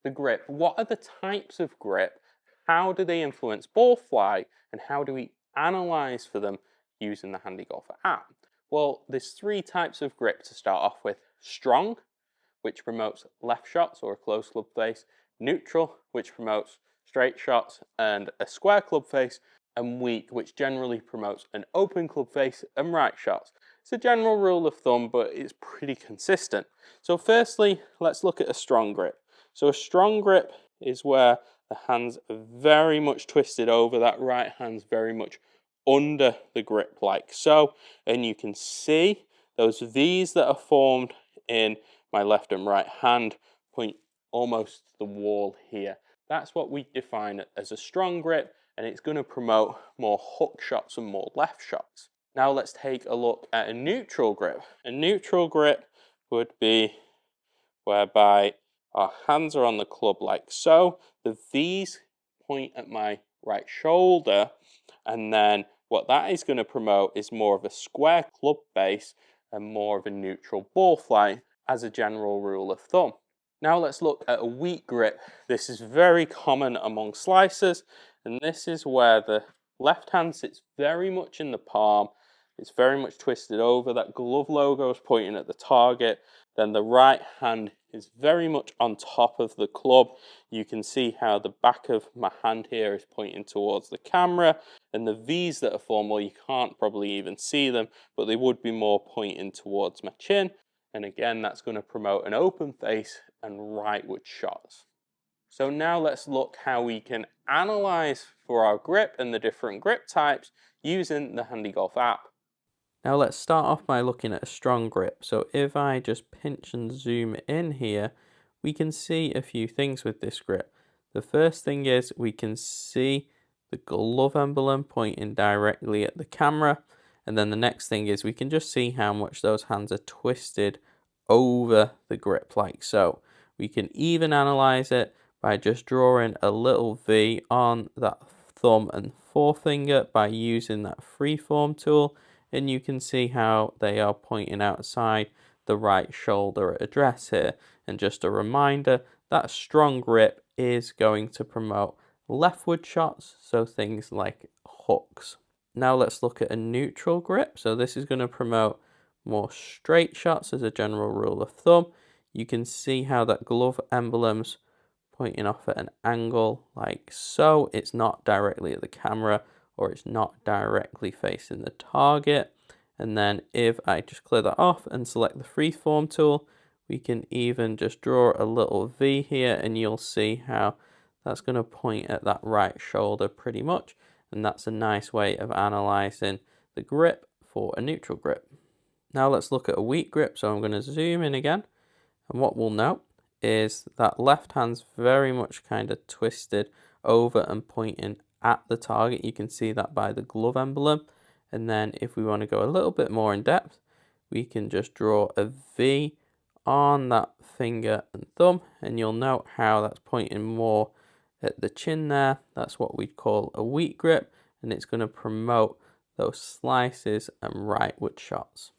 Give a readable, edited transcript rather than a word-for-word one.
the grip. What are the types of grip? How do they influence ball flight? And how do we analyze for them using the Handy Golfer app? Well, there's three types of grip to start off with. Strong, which promotes left shots or a closed club face. Neutral, which promotes straight shots and a square club face. And weak, which generally promotes an open club face and right shots. It's a general rule of thumb, but it's pretty consistent. So firstly, let's look at a strong grip. So a strong grip is where the hands are very much twisted over, that right hand's very much under the grip like so. And you can see those V's that are formed in my left and right hand point almost to the wall here. That's what we define as a strong grip, and it's going to promote more hook shots and more left shots. Now let's take a look at a neutral grip. A neutral grip would be whereby our hands are on the club like so. The V's point at my right shoulder, and then what that is going to promote is more of a square club base and more of a neutral ball flight as a general rule of thumb. Now let's look at a weak grip. This is very common among slicers, and this is where the left hand sits very much in the palm. It's very much twisted over. That glove logo is pointing at the target. Then the right hand is very much on top of the club. You can see how the back of my hand here is pointing towards the camera, and the V's that are formed, well, you can't probably even see them, but they would be more pointing towards my chin. And again, that's going to promote an open face and rightward shots. So now let's look how we can analyze for our grip and the different grip types using the Handy Golf app. Now let's start off by looking at a strong grip. So if I just pinch and zoom in here, we can see a few things with this grip. The first thing is we can see the glove emblem pointing directly at the camera. And then the next thing is we can just see how much those hands are twisted over the grip like so. We can even analyze it by just drawing a little V on that thumb and forefinger by using that freeform tool, and you can see how they are pointing outside the right shoulder address here. And just a reminder, that strong grip is going to promote leftward shots, so things like hooks. Now let's look at a neutral grip. So this is going to promote more straight shots as a general rule of thumb. You can see how that glove emblem's pointing off at an angle like so. It's not directly at the camera, or it's not directly facing the target. And then if I just clear that off and select the freeform tool, we can even just draw a little V here, and you'll see how that's going to point at that right shoulder pretty much. And that's a nice way of analyzing the grip for a neutral grip. Now let's look at a weak grip. So I'm going to zoom in again, and what we'll note is that left hand's very much kind of twisted over and pointing at the target. You can see that by the glove emblem. And then if we want to go a little bit more in depth, we can just draw a V on that finger and thumb, and you'll note how that's pointing more at the chin there. That's what we'd call a weak grip, and it's going to promote those slices and rightward shots.